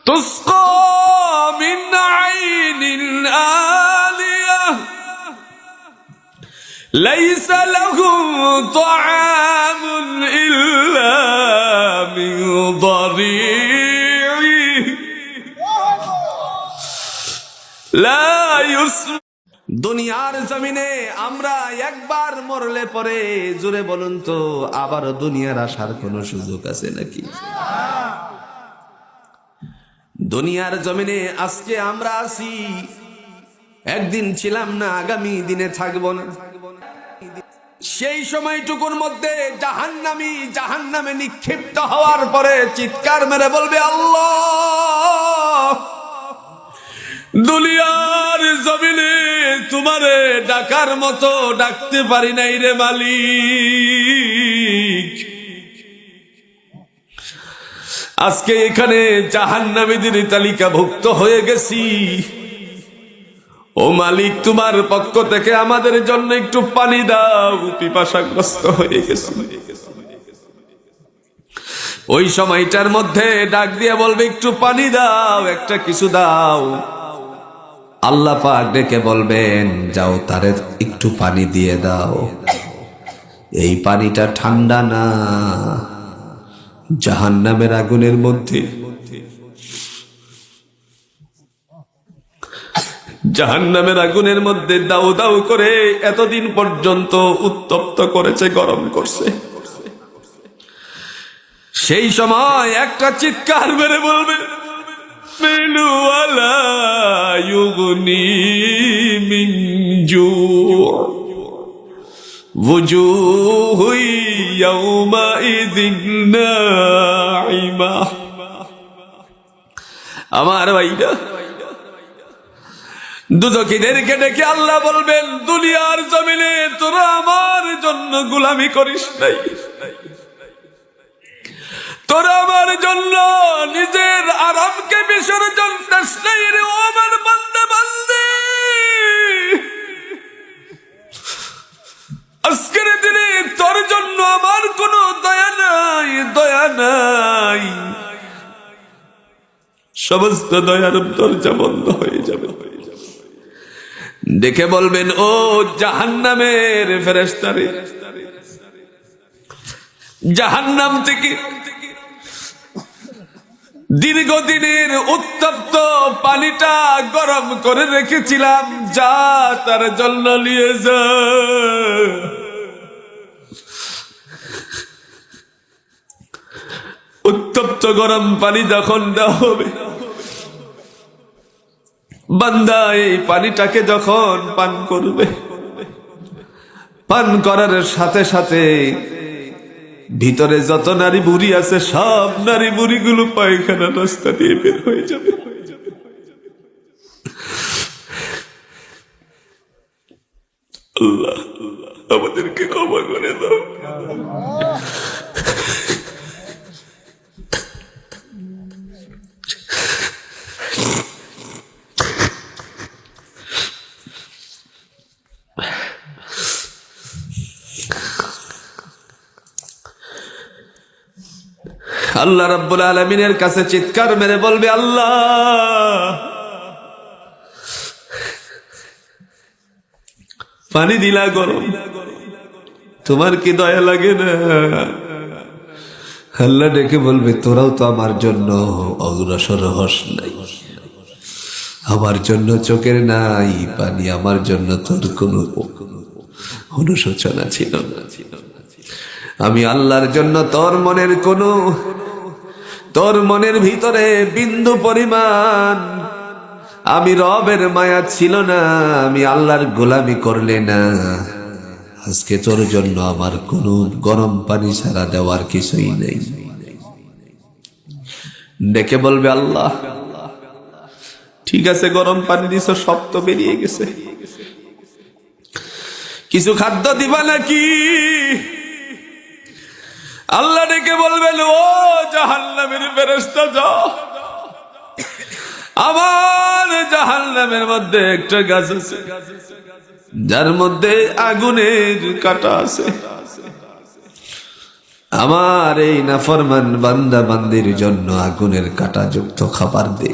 তুসকা মিন আইনিন আলিয়া লাইসা লাহুম তাআমুন ইল্লা মিন দারি'i লা ইউসমিন। দুনিয়ার জমিনে আমরা একবার মরলে পরে জোরে বলুন তো আবার দুনিয়ার আসার কোন সুযোগ আছে নাকি? দুনিয়ার জমিনে আজকে আমরা আছি, একদিন ছিলাম না, আগামী দিনে থাকবো না। সেই সময়টুকুর মধ্যে জাহান্নামে নিক্ষিপ্ত হওয়ার পরে চিৎকার মেরে বলবে, আল্লাহ দুনিয়ার জমিনে তোমারে ডাকার মতো ডাকতে পারি নাই রে মালিক। আজকে এখানে জাহান্নামীদের তালিকাভুক্ত হয়ে গেছি। ও মালিক, তোমার পক্ষ থেকে আমাদের জন্য একটু পানি দাও, পিপাসাগ্রস্ত হয়ে গেছি। ওই সময়টার মধ্যে ডাক দিয়ে বলবে, একটু পানি দাও, একটা কিছু দাও। আল্লাহ পাক ডেকে বলবেন, যাও তারে একটু পানি দিয়ে দাও। এই পানিটা ঠান্ডা না, জাহান্নামের আগুনের মধ্যে, জাহান্নামের আগুনের মধ্যে দাউ দাউ করে এতদিন পর্যন্ত উত্তপ্ত করেছে, গরম করছে। সেই সময় একটা চিৎকার মেরে বলবে, ওয়ালা ইউগনি মিন জু' ওয়াজুহু ইয়াওমাইযিন নাঈমা। আমার ভাইরা, দুজখীদেরকে ডেকে আল্লাহ বলবেন, দুনিয়ার জমিনে তোরা আমার জন্য গোলামি করিস নাই, তোরা আমার জন্য নিজের আরামকে বিসর্জন দিস নাই রে ও আমার বান্দা বান্দি। আজকের দিনে তোর জন্য আমার কোনো দয়া নাই, দয়া নাই। সমস্ত দয়ার দরজা বন্ধ হয়ে যাবে। দেখে বলবেন, ও জাহান্নামের ফেরেশতারে, জাহান্নাম থেকে দীর্ঘদিনের উত্তপ্ত পানিটা গরম করে রেখেছিলাম, যা তার জন্য নিয়ে যা। উত্তপ্ত গরম পানি যখন দেওয়া হবে, বান্দা এই পানিটাকে যখন পান করবে, পান করার সাথে সাথে ভিতরে যত নারী বুড়ি আছে সব নারী বুড়িগুলো পায়খানা রাস্তা দিয়ে বের হয়ে যাবে। আল্লাহ আমাদেরকে ক্ষমা করে দাও। আল্লাহ রাব্বুল আলামিনের কাছে চিৎকার মেরে বলবে, আল্লাহ পানি দিলা গরম, তোমার কি দয়া লাগে না? আল্লাহ ডেকে বলবে, তোরাও তো আমার জন্য অগ্রসর হস নাই, আমার জন্য চোখের নাই পানি, আমার জন্য তোর কোনো অনুশোচনা ছিল না। আমি আল্লাহর জন্য তোর মনের ভিতরে বিন্দু পরিমাণ আমি রবের মায়া ছিল না, আমি আল্লাহর গোলামি করলে না, আজকে তোর জন্য আমার কোনো গরম পানি ছাড়া দেওয়ার কিছুই নেই। ডেকে বলবে, আল্লাহ ঠিক আছে, গরম পানি দিছ, সব তো বেরিয়ে গেছে, কিছু খাদ্য দিবা নাকি? আল্লাহ ডেকে বলবেন, ও জাহান্নামের ফেরেশতা যাও, আমার জাহান্নামের মধ্যে একটা গাছ আছে, যার মধ্যে আগুনের কাঁটা আছে, আমার এই নাফরমান বান্দা বান্দির জন্য আগুনের কাঁটাযুক্ত খাবার দে।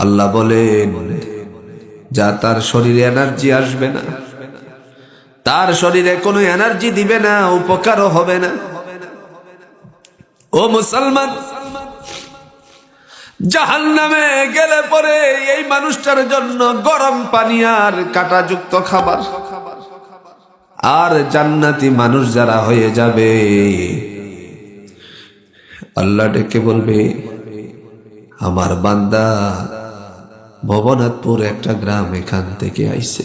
আল্লাহ বলেন, যা তার শরীরে এনার্জি আসবে না, তার শরীরে কোনো এনার্জি দিবে না, উপকারও হবে না। ও মুসলমান, জাহান্নামে গেলে পরে এই মানুষটার জন্য গরম পানি আর কাঁটাযুক্ত খাবার। আর জান্নাতি মানুষ যারা হয়ে যাবে, আল্লাহ ডেকে বলবে, আমার বান্দা ভবনাথপুর একটা গ্রাম এখান থেকে আইছে,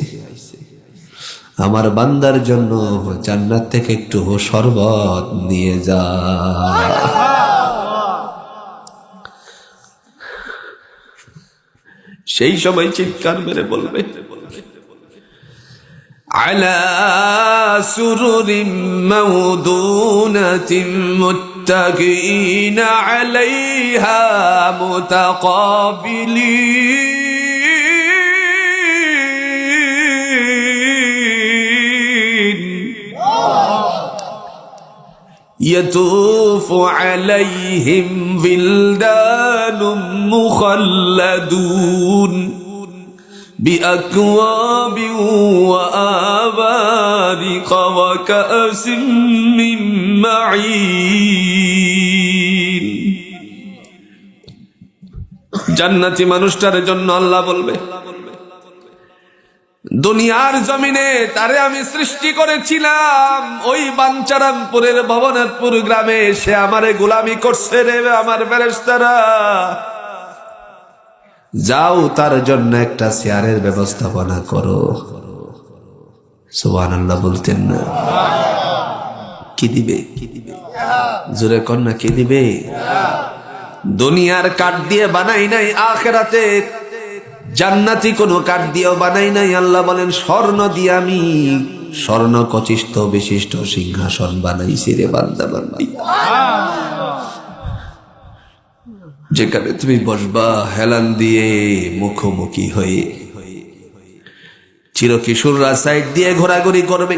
আমার বান্দার জন্য জান্নাত থেকে একটু শরবত নিয়ে যা। সেই সময় চিৎকার মেরে বলবে, আলা সুরুরিম মাউদুনাতিন মুত্তাকিনা আলাইহা মুতাকাবিলিন ইয়াতুফু আলাইহিম বিলদানুম মুখাল্লাদুন بأكواب وآبارق وكأس من معين। জান্নাতি মানুষটার জন্য আল্লাহ বলবে, দুনিয়ার জমিনে তারে আমি সৃষ্টি করেছিলাম, ওই বাঞ্চারামপুরের ভবনাথপুর গ্রামে সে আমারে গোলামি করছে রে আমার ফেরেশতারা। যাও তার জন্য একটা চেয়ারের ব্যবস্থাপনা করো। সুবহানাল্লাহ বলতেন না? কি দিবে? জোরে কন্যা কি দিবে? দুনিয়ার কাঠ দিয়ে বানাই নাই, আখিরাতে জান্নাতি কোনো কাঠ দিয়েও বানাই নাই। আল্লাহ বলেন, স্বর্ণ দিয়ে আমি স্বর্ণ কচিষ্ঠ বিশিষ্ট সিংহাসন বানাইছি রে বান্দা বান্দি, যেখানে তুমি বসবা হেলান দিয়ে মুখোমুখি হয়ে। চিরকিশোররা সাইড দিয়ে ঘোরাঘুরি করবে।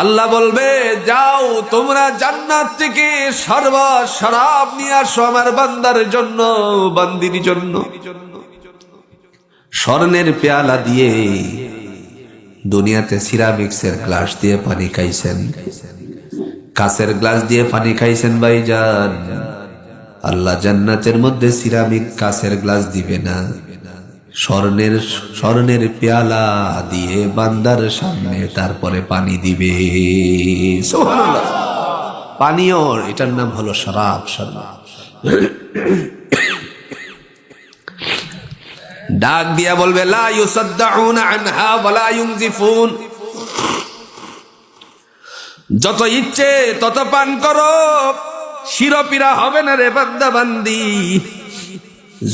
আল্লাহ বলবে, যাও তোমরা জান্নাত থেকে শরবত শরাব নিয়ে আসো আমার বান্দার জন্য, বান্দির জন্য। স্বর্ণের পেয়ালা দিয়ে, দুনিয়াতে সিরামিক্সের গ্লাস দিয়ে পানি খাইছেন, কাঁচের গ্লাস দিয়ে পানি খাইছেন ভাইজান। আল্লাহ জান্নাতের মধ্যে সিরামিক কাঁচের গ্লাস দিবে না, স্বর্ণের পেয়ালা দিয়ে বান্দার সামনে তারপরে পানি দিবে। সুবহানাল্লাহ। পানীয়, এটার নাম হলো শরাব। ডাক দিয়া বলবে, লা ইউসাদ্দাউনা আনহা ওয়া লা ইউনজিফুন। যত ইচ্ছে তত পান করো, শিরোপীড়া হবে না রে বান্দা বান্দি।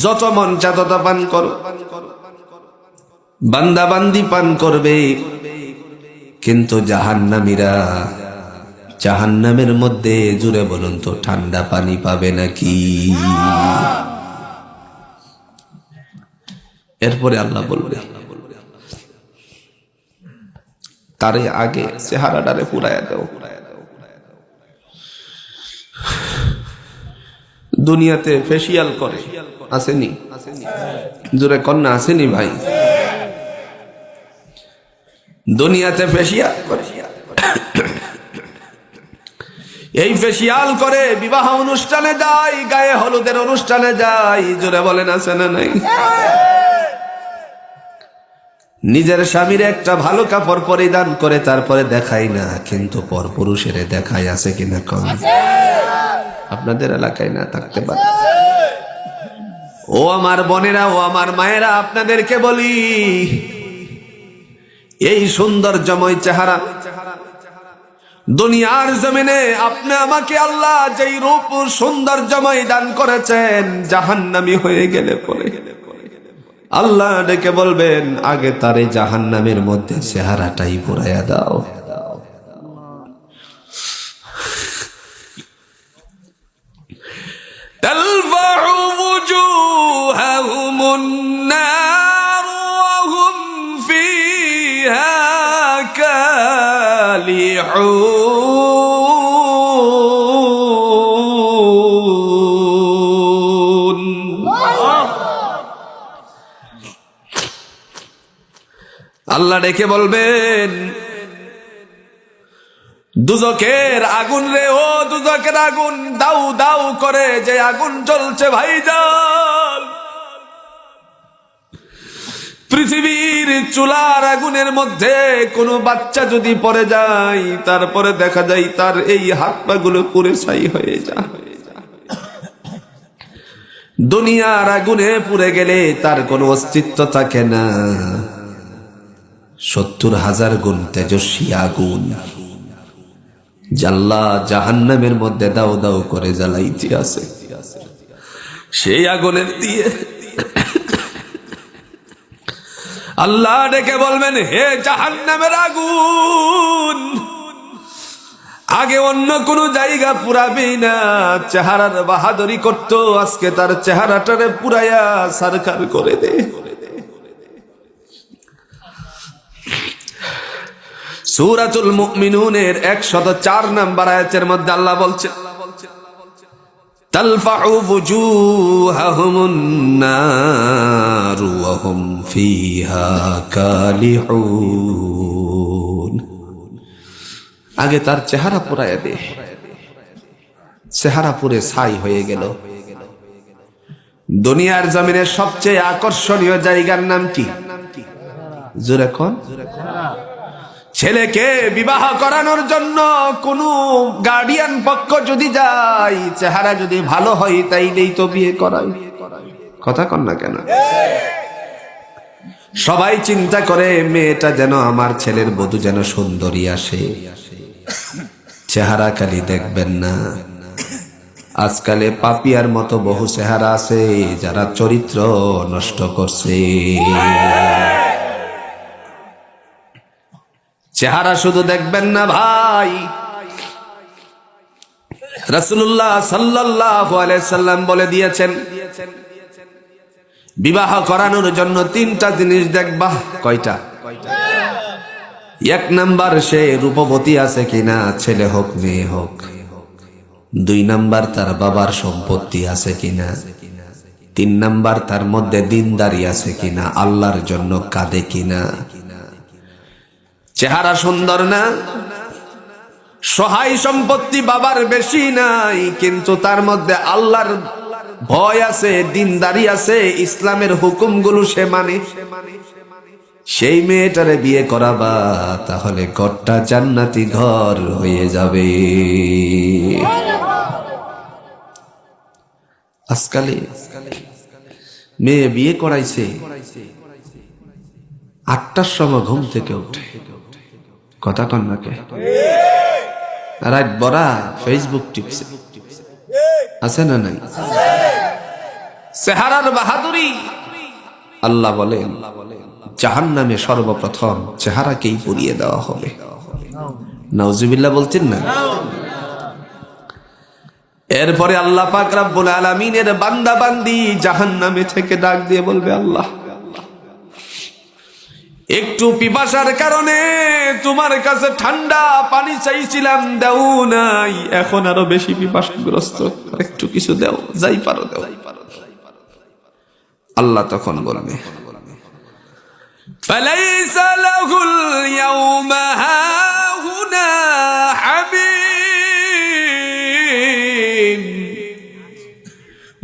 যত মন চা তত পান করো, বান্দা বান্দি পান করবে। কিন্তু জাহান্নামীরা জাহান্নামের মধ্যে, জুড়ে বলুন তো, ঠান্ডা পানি পাবে নাকি? এরপরে আল্লাহ বলবে, তারে আগে চেহারাটারে পুরায়া দাও। দুনিয়াতে ফেসিয়াল করে, আসেনি? জোরে কন্যা আসেনি ভাই? দুনিয়াতে ফেসিয়াল করে, এই ফেসিয়াল করে বিবাহ অনুষ্ঠানে যায়, গায়ে হলুদের অনুষ্ঠানে যায়। জোরে বলেন আছে না নাই? নিজের স্বামীর একটা ভালো কাপড় পরিধান করে তারপরে দেখাই না, কিন্তু পরপুরুষের দেখাই আছে কিনা কম? আপনাদের এলাকায় না থাকতে পারে। ও আমার বোনেরা, ও আমার মায়েরা, আপনাদেরকে বলি, এই সৌন্দর্যময় চেহারা দুনিয়ার জমিনে আপনি আমাকে আল্লাহ যেই রূপ সৌন্দর্যময় দান করেছেন, জাহান্নামী হয়ে গেলে পরে আল্লাহ ডেকে বলবেন, আগে তারে জাহান্নামের মধ্যে চেহারাটাই পুরাইয়া দাও। تلفح وجوههم النار وهم فيها كالحون কালিহুন। আল্লাহ ডেকে বলবেন, দুজকের আগুন রে, ও দুজকের আগুন, দাউ দাউ করে যে আগুন জ্বলছে ভাইজান, পৃথিবীর চুলার আগুনের মধ্যে কোনো বাচ্চা যদি পড়ে যায়, তারপরে দেখা যায় তার এই হাত পা গুলো পুড়ে ছাই হয়ে যায়। দুনিয়ার আগুনে পুড়ে গেলে তার কোনো অস্তিত্ব থাকে না। 70,000 গুণ তেজস্বী আগুন জাল্লা জাহান্নামের মধ্যে দাও দাও করে জ্বালাইতে আছে। সেই আগুনের দিয়ে আল্লাহ ডেকে বলবেন, হে জাহান্নামের আগুন, আগে অন্য কোন জায়গা পুরাবি না, চেহারার বাহাদুরি করতো, আজকে তার চেহারাটারে পুরাইয়া সারকার করে দে। সূরাতুল মুমিনুনের 104 নম্বর আয়াতের মধ্যে আল্লাহ বলছে, তালফাউ বুজুহাহুমুন নারু ওয়া হুম ফিহা কালিহুন। আগে তার চেহারা পুরাইয়া দে, চেহারা পুরে ছাই হয়ে গেল। দুনিয়ার জমিনের সবচেয়ে আকর্ষণীয় জায়গার নাম কি? জোরে কোন? ছেলেকে বিবাহ করানোর জন্য কোন গার্ডিয়ান পক্ষ যদি যায়, চেহারা যদি ভালো হয় তাইলেই তো বিয়ে করায়। কথা কন না কেন? সবাই চিন্তা করে মেয়েটা যেন, আমার ছেলের বধূ যেন সুন্দরী আসে, চেহারা খালি দেখবেন না। আজকালে পাপিয়ার মতো বহু চেহারা আছে যারা চরিত্র নষ্ট করছে। চেহারা শুধু দেখবেন না ভাই, রাসূলুল্লাহ সাল্লাল্লাহু আলাইহি সাল্লাম বলে দিয়েছেন, বিবাহ করানোর জন্য 3টা জিনিস দেখবা। কয়টা? 1 নাম্বার, সে রূপবতী আছে কিনা, ছেলে হোক মেয়ে হোক। 2 নাম্বার, তার বাবার সম্পত্তি আছে কিনা। 3 নাম্বার, তার মধ্যে দিনদারি আছে কিনা, আল্লাহর জন্য কাঁদে কিনা। চেহারা সুন্দর না, সহায় সম্পত্তি বাবার বেশি নাই, কিন্তু তার মধ্যে আল্লাহর ভয় আছে, দিনদারি আছে, ইসলামের হুকুমগুলো সে মানে, সেই মেয়েটারে বিয়ে করাবা, তাহলে ঘরটা জান্নাতি ঘর হয়ে যাবে। আজকালে মেয়ে বিয়ে করাইছে, 8টার সময় ঘুম থেকে উঠে, কথা কন না কে, রাত বড়া ফেসবুক টিপছে, আছে না নাই? চেহারার বাহাদুরি। আল্লাহ বলেন, জাহান্নামে সর্বপ্রথম চেহারাকেই পুড়িয়ে দেওয়া হবে। নাউজুবিল্লাহ বলছেন না? এরপরে আল্লাহ পাক রব্বুল আলামিনের বান্দা বান্দি জাহান্নামে থেকে ডাক দিয়ে বলবে, আল্লাহ, একটু পিপাসার কারণে তোমার কাছে ঠান্ডা পানি চাইছিলাম, দাও নাই, এখন আরো বেশি পিপাসাগ্রস্ত, একটু কিছু দাও, যাই পারো দাও। আল্লাহ তখন বলবে, ফালাইসা লাহুল ইয়াওমা হাহুনা হামিম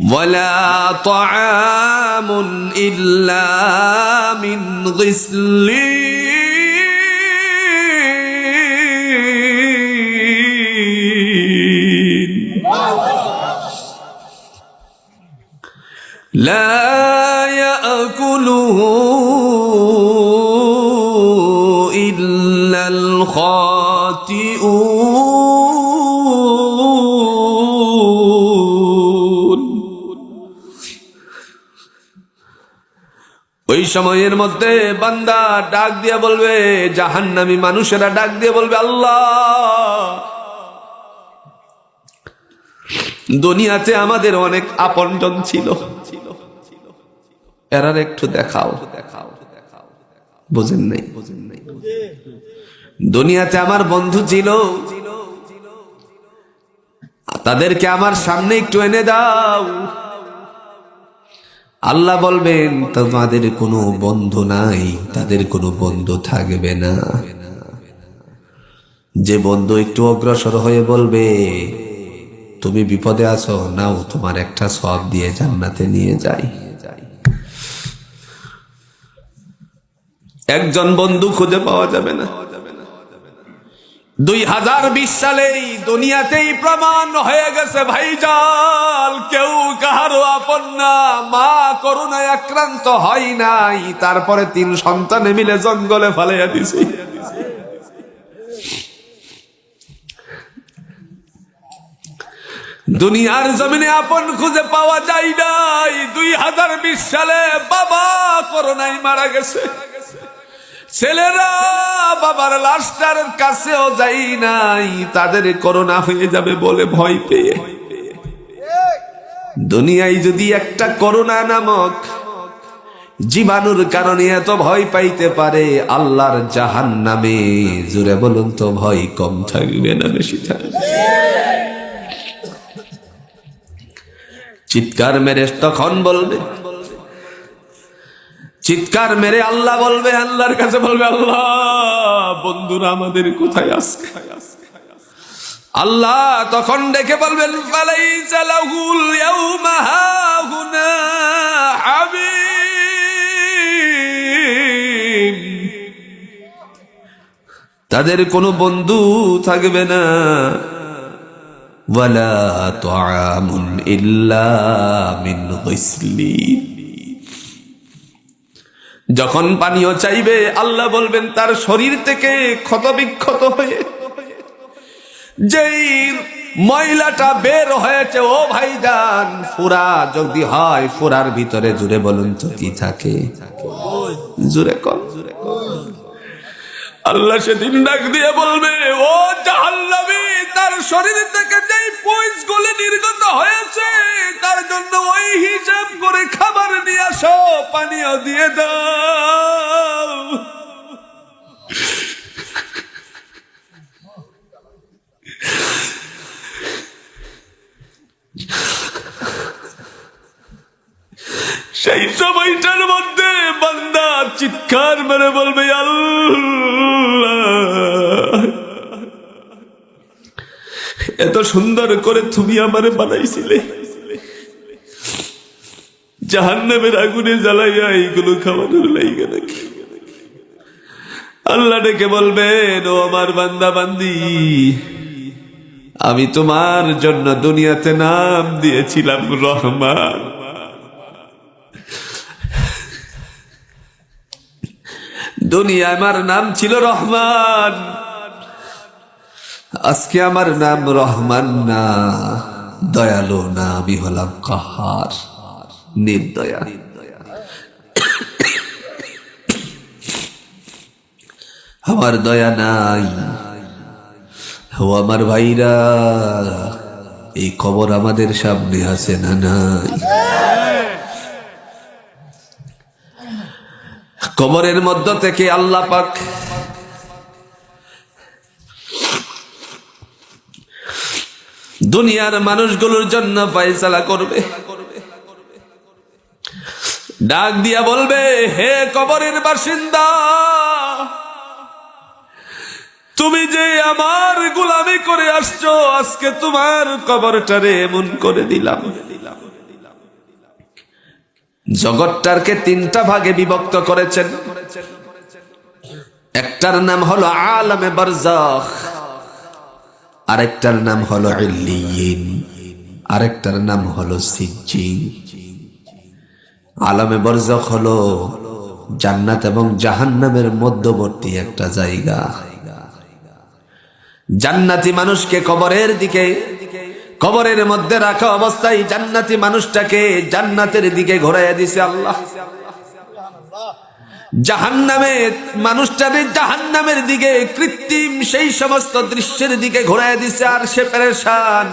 ওয়ালা তাআমুন ইল্লা মিন গিসলিন লা ইয়াকুলুহু ইল্লাল খাতিউন। ওই সময়ের মধ্যে বান্দা ডাক দিয়ে বলবে, জাহান্নামী মানুষেরা ডাক দিয়ে বলবে, আল্লাহ, দুনিয়াতে আমাদের অনেক আপনজন ছিল, এরার একটু দেখাও। বুঝেন নাই? দুনিয়াতে আমার বন্ধু ছিল, তাদেরকে আমার সামনে একটু এনে দাও। আল্লাহ বলবেন তোমাদের কোনো বন্ধু নাই, তাদের কোনো বন্ধু থাকবে না। যে বন্ধু একটু অগ্রসর হয়ে বলবে তুমি বিপদে আছো, নাও তোমার একটা সব দিয়ে জান্নাতে নিয়ে যাই, একজন বন্ধু খুঁজে পাওয়া যাবে না। 2020 সালেই দুনিয়াতেই প্রমাণ হয়ে গেছে ভাইজান, কেউ কাহারও আপন না। মা করোনায় আক্রান্ত হয় নাই, তারপরে 3 সন্তানে মিলে জঙ্গলে ফালাইয়া দিছি। দুনিয়ার জমিনে আপন খুঁজে পাওয়া যায় নাই। 2020 সালে বাবা করোনায় মারা গেছে, ছেলেরা বাবার লাশটার কাছেও যাই নাই, তাদের করোনা হয়ে যাবে বলে ভয় পেয়ে। দুনিয়ায় যদি একটা করোনা নামক জীবাণুর কারণে এত ভয় পাইতে পারে, আল্লাহর জাহান্নামে জুড়ে বলুন তো ভয় কম থাকবে না বেশি থাকবে? চিৎকার মেরে তখন বলবে, চিৎকার মেরে আল্লাহ বলবে, আল্লাহর কাছে বলবে আল্লাহ বন্ধুরা আমাদের কোথায় আছে? আল্লাহ তখন ডেকে বলবেন ফালাইসা লাহুল ইয়াউমা হাহুনা হামিম, তাদের কোনো বন্ধু থাকবে না। ওয়ালা তুআমুন ইল্লা মিন গিসলিন, যখন পানীয় চাইবে আল্লাহ বলবেন তার শরীর থেকে ক্ষতবিক্ষত হয়ে যেই ময়লাটা বের হয়েছে, ও ভাইজান ফুরা যদি হয়, ফুরার ভিতরে জুড়ে বলুন তো কি থাকে? জুড়ে কম। আল্লাহ সেদিন ডাক দিয়ে বলবে, ও জাহান্নামী, তার শরীর থেকে যেই পুঁজগুলো নির্গত হয়েছে তার জন্য ওই হিসাব করে খাবার নিয়ে আসো, পানীয় দিয়ে দাও। সেই সময়টার মধ্যে বান্দা চিৎকার মেরে বলবে আল্লাহ এত সুন্দর করে তুমি আমারে বানাইছিলে, জাহান্নামের আগুনে জ্বালাইয়া এইগুলো খাওয়ানোর লাইগা নাকি? আল্লাহ ডেকে বলবেন, ও আমার বান্দা বান্দি, আমি তোমার জন্য দুনিয়াতে নাম দিয়েছিলাম রহমান। দুনিয়া আমার নাম ছিল রহমান, আজকে আমার নাম রহমান না, দয়ালু না, আমি হলাম কাহার, নির্দয়া। আমার দয়া নাই। ও আমার ভাইরা, এই খবর আমাদের সামনে আছে না নাই? কবরের মধ্য থেকে আল্লাহ পাক দুনিয়ার মানুষগুলোর জন্য ফয়সালা করবে। ডাক দিয়া বলবে, হে কবরের বাসিন্দা, তুমি যে আমার গোলামি করে আসছো, আজকে তোমার কবরটারে এমন করে দিলাম। জগৎটাকে 3টা ভাগে বিভক্ত করেছেন। একটার নাম হলো আলামে বারজাখ, আরেকটার নাম হলো ইল্লিয়িন, আরেকটার নাম হলো সিজ্জিন। আলামে বারজাখ হলো জান্নাত এবং জাহান্নামের মধ্যবর্তী একটা জায়গা। জান্নাতি মানুষকে কবরের দিকে, কবরের মধ্যে রাখা অবস্থায় জান্নাতি মানুষটাকে জান্নাতের দিকে ঘোরাইয়া দিছে আল্লাহ। জাহান্নামে মানুষটাকে জাহান্নামের দিকে, কৃত্রিম সেই সমস্ত দৃশ্যের দিকে ঘোরাইয়া দিছে, আর সে পেরেশান।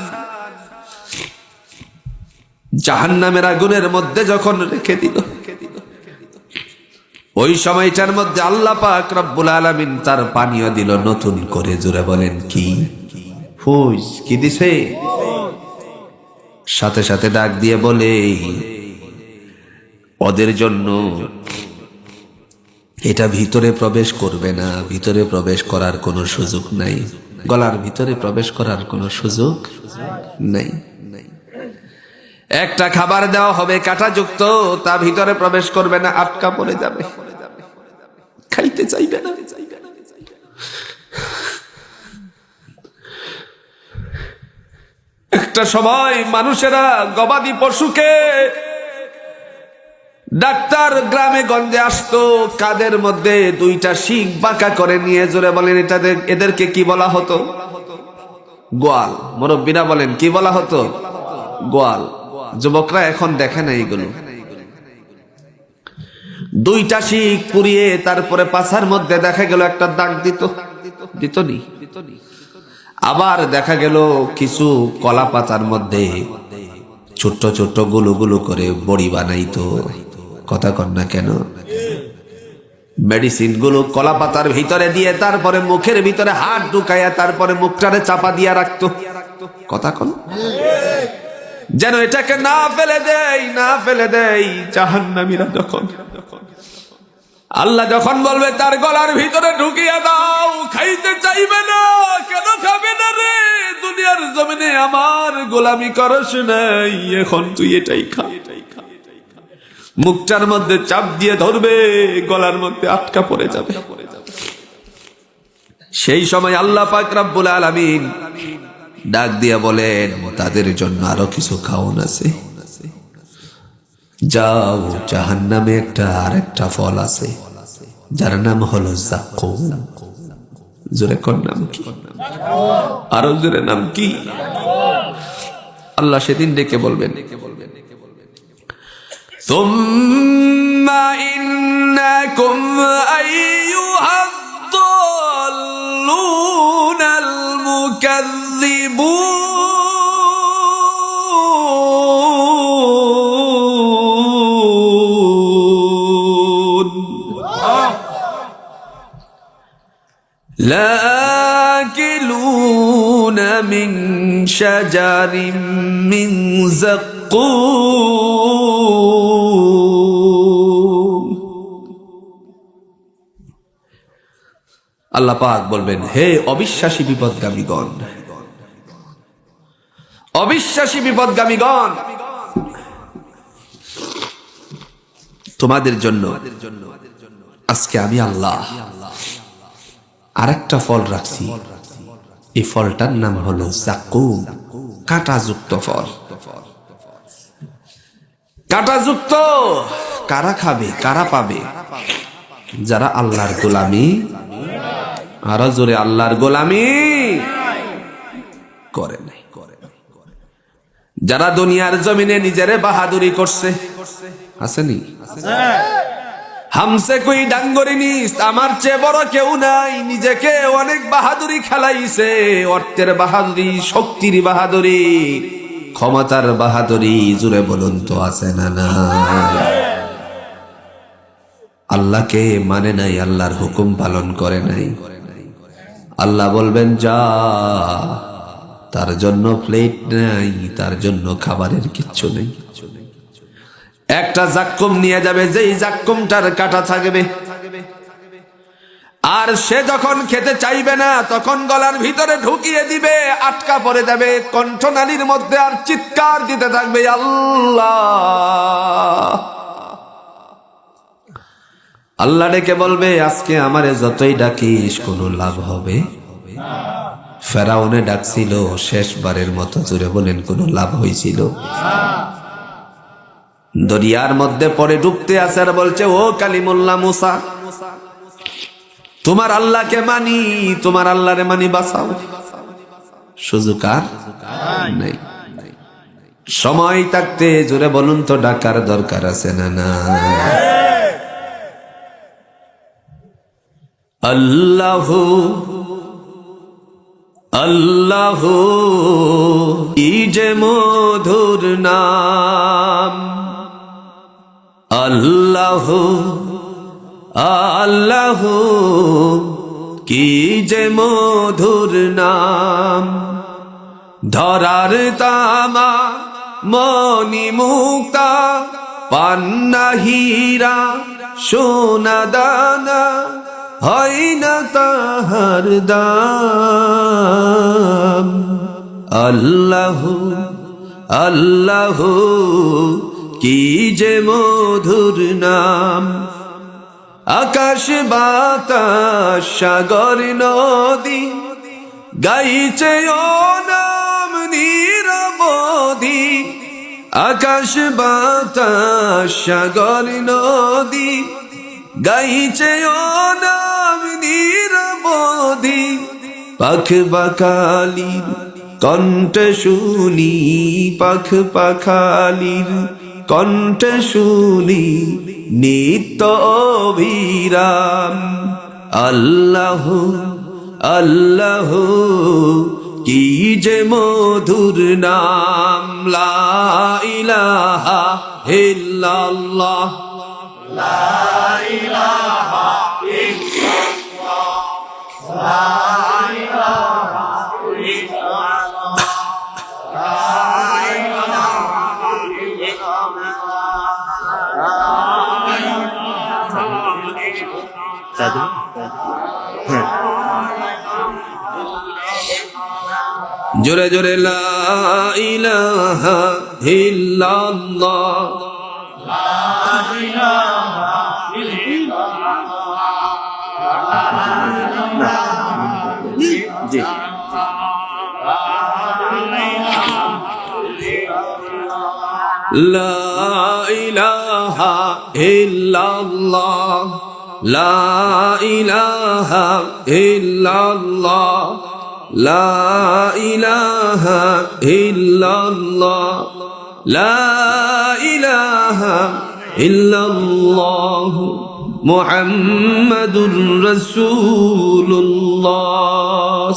জাহান্নামের আগুনের মধ্যে যখন রেখে দিল, ওই সময়টার মধ্যে আল্লাহ পাক রব্বুল আলামিন তার পানীয় দিল নতুন করে। জোরে বলেন কি? ফুজ কি দিছে? সাথে সাথে ডাক দিয়ে বলে, ওদের জন্য এটা ভিতরে প্রবেশ করবে না, ভিতরে প্রবেশ করার কোনো সুযোগ নাই, গলার ভিতরে প্রবেশ করার কোনো সুযোগ নাই। একটা খাবার দেওয়া হবে কাঁটাযুক্ত, তা ভিতরে প্রবেশ করবে না, আটকা পড়ে যাবে, খাইতে চাইবে না। একটা সময় মানুষেরা গবাদি পশুকে ডাক্তার গ্রামে গঞ্জে আসতো, কাদের মধ্যে দুইটা শিং বাঁকা করে নিয়ে। জোরে বলেন এদেরকে কি বলা হতো? গোয়াল। মুরব্বীরা বলেন কি বলা হতো? গোয়াল। যুবকরা এখন দেখে না এগুলো। দুইটা শিং পুড়িয়ে তারপরে পাছার মধ্যে দেখা গেল একটা দাগ দিত নি। আবার দেখা গেল কিছু কলা পাতার মধ্যে ছোট্ট ছোট্ট গুলো গুলো করে বড়ি বানাইতো। কথা কন না কেন? মেডিসিন গুলো কলা পাতার ভিতরে দিয়ে তারপরে মুখের ভিতরে হাত ঢুকাইয়া তারপরে মুখটারে চাপা দিয়া রাখতো। কথা কন, যেন এটাকে না ফেলে দেয় জাহান্নামীরা। যখন আল্লাহ যখন বলবে তার গলার ভিতরে ঢুকিয়ে দাও, খাইতে চাইবে না। কেন খাবে না রে? দুনিয়ার জমিনে আমার গোলামি করস নাই, এখন তুই এটাই খা। মুখটার মধ্যে চাপ দিয়ে ধরবে, গলার মধ্যে আটকা পড়ে যাবে। সেই সময় আল্লাহ পাক রব্বুল আলামিন ডাক দিয়ে বলেন, তাদের জন্য আরো কিছু খাওন আছে। যাও, জাহান্নামে আরেকটা ফল আছে, যার নাম হলো যাক্কুম। জোরে কোন নাম কি? আরো জোরে নাম কি? আল্লাহ সেদিন ডেকে বলবেন, সুম্মা ইন্নাকুম আইয়ুহাদ-দাল্লুনাল মুকাযযিবুন লাকিলুনা মিন শাজারিম মিন যাক্কুম। আল্লাহ পাক বলবেন, হে অবিশ্বাসী বিপদগামীগণ, অবিশ্বাসী বিপদগামীগণ, তোমাদের জন্য আজকে আমি আল্লাহ আরেকটা ফল রাখছি। এই ফলটার নাম হলো যাক্কুম, কাঁটাযুক্ত ফল। কাঁটাযুক্ত কারা খাবে, কারা পাবে? যারা আল্লাহর গোলামি, আরো জোরে, আল্লাহর গোলামি করে নাই, যারা দুনিয়ার জমিনে নিজেরে বাহাদুরি করছে। আসেনি? হামসে কই ডাঙ্গরিনি, আমার চেয়ে বড় কেউ নাই, নিজেকে অনেক বাহাদুরি খেলাইছে। অর্থের বাহাদুরি, শক্তির বাহাদুরি, ক্ষমতার বাহাদুরি। জুড়ে বলুন তো আছে না? না, আল্লাহকে মানে নাই, আল্লাহর হুকুম পালন করে নাই। আল্লাহ বলবেন যা, তার জন্য প্লেট নাই, তার জন্য খাবারের কিচ্ছু নেই। একটা যাক্কুম নিয়ে যাবে, যেই যাক্কুমটার কাঁটা থাকবে, আর সে যখন খেতে চাইবে না তখন গলার ভিতরে ঢুকিয়ে দিবে, আটকা পড়ে যাবে কণ্ঠনালীর মধ্যে, আর চিৎকার দিতে থাকবে আল্লাহ। আল্লাহ ডেকে বলবে, আজকে আমারে যতই ডাকিস কোনো লাভ হবে? ফেরাউনে ডাকছিল শেষবারের মতো, জোরে বলেন কোনো লাভ হয়েছিল? দরিয়ার মধ্যে পড়ে ডুবতে আছে আর বলছে, ও কালিমুল্লাহ মুসা, তোমার আল্লাহকে মানি, তোমার আল্লাহরে মানি, বাঁচাও। সুযোগ আর নাই। সময় থাকতে জোরে বলুন তো ডাকার দরকার আছে না? না। আল্লাহ আল্লাহ কি যে মধুর নাম, আল্লাহ আল্লাহু কি যে মধুর নাম, ধরার তামা মনি মুক্তা পান্না হীরা সোনা দানা হয় না তাহার দাম। আল্লাহু আল্লাহু কি যে মধুর নাম, আকাশ বাতাস সাগর নদী গাইছে ও নাম নিরবধি। আকাশ বাতাস সাগর নদী গাইছে ও নাম নিরবধি। পাখ পাখালির কণ্ঠ শুনি, পাখ পাখালির কণ্ঠ শুনি নিত্য অবিরাম। আল্লাহু আল্লাহু কি যে মধুর নাম, লা ইলাহা ইল্লাল্লাহ, লা ইলাহা ইল্লাল্লাহ, লা ইলাহা ইল্লাল্লাহ, লা ইলাহা ইল্লাল্লাহ। জোরে জোরে লা ইলাহা ইল্লাল্লাহ, লা ইলাহা ইল্লাল্লাহ, জি লা ইলাহা ইল্লাল্লাহ, লা ইলাহা ইল্লাল্লাহ, লা ইলাহা ইল্লাল্লাহ, লা ইলাহা ইল্লাল্লাহ মুহাম্মাদুর রাসূলুল্লাহ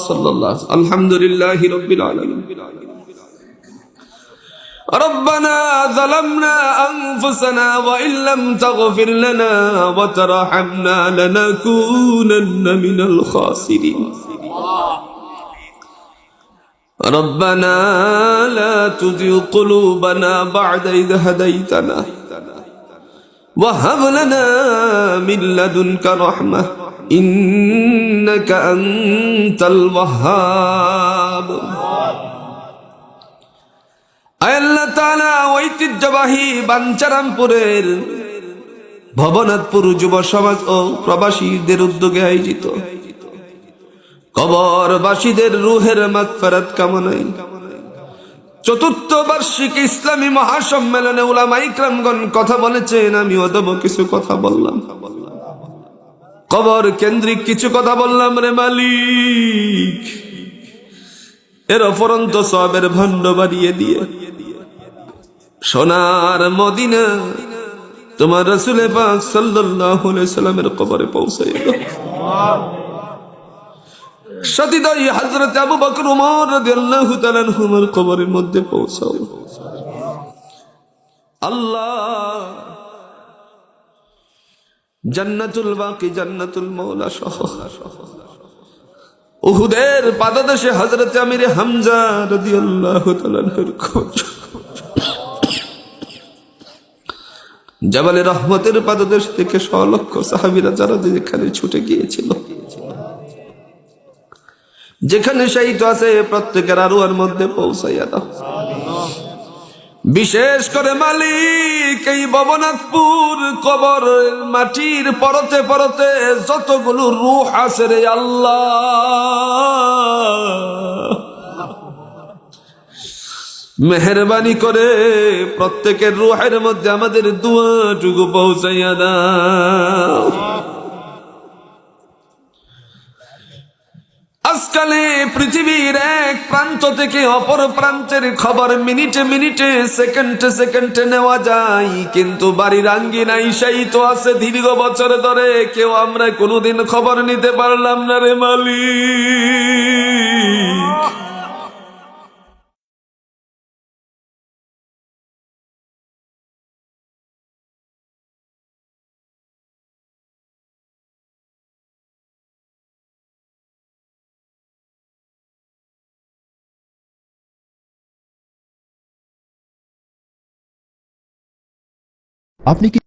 সাল্লাল্লাহু আলাইহি। আলহামদুলিল্লাহি রাব্বিল আলামিন। ربنا ظلمنا أنفسنا وإن لم تغفر لنا وترحمنا لنكونن من الخاسرين. ربنا لا تزغ قلوبنا بعد إذ هديتنا وهب لنا من لدنك رحمة إنك أنت الوهاب. আল্লাহ তাআলা ঐতিহ্যবাহী বাঞ্ছারামপুরের ভবনাথপুর যুব সমাজ ও প্রবাসীদের উদ্যোগে আয়োজিত কবরবাসীদের রুহের মাগফিরাত কামনায় চতুর্থ বার্ষিক ইসলামী মহাসম্মেলনে উলামায়ে ইকরামগণ কথা বলেছেন। আমি অদব কিছু কথা বললাম, কবর কেন্দ্রিক কিছু কথা বললাম। রে মালিক, এর অফরন্ত সওয়াবের ভান্ড বাড়িয়ে দিয়ে সোনার মদিনা তোমার রাসূল পাক সাল্লাল্লাহু আলাইহি সাল্লামের কবরে পৌঁছায় দাও। সতীদাই হযরত আবু বকর ওমর রাদিয়াল্লাহু তাআলা আনহুর কবরের মধ্যে পৌঁছাও। আল্লাহ জান্নাতুল বাকি জান্নাতুল মাওলা সহ উহুদের পাদদেশে হযরত আমির হামজা রাদিয়াল্লাহু তাআলা আনহুর কবর, জাবালে রহমতের পাদদেশ থেকে সলক্ষ সাহাবীরা যারা যেখানে ছুটে গিয়েছিল, যেখানে শহীদ আছে প্রত্যেকের আরওয়ার মধ্যে পৌঁছাইয়া দাও। বিশেষ করে মালিক এই ভবনাথপুর কবর মাটির পরতে পরতে যতগুলো রূহ আছে রে আল্লাহ, মেহেরবানি করে প্রত্যেকের রূহের মধ্যে আমাদের দুয়াটুকু পৌঁছাইয়া দাও। আজকালে পৃথিবীর এক প্রান্ত থেকে অপর প্রান্তের খবর মিনিটে মিনিটে সেকেন্ডে সেকেন্ডে নেওয়া যায়, কিন্তু বাড়ির আঙ্গিনায় সেই তো আছে দীর্ঘ বছর ধরে কেউ আমরা কোনোদিন খবর নিতে পারলাম না রে মালিক। আপনি কি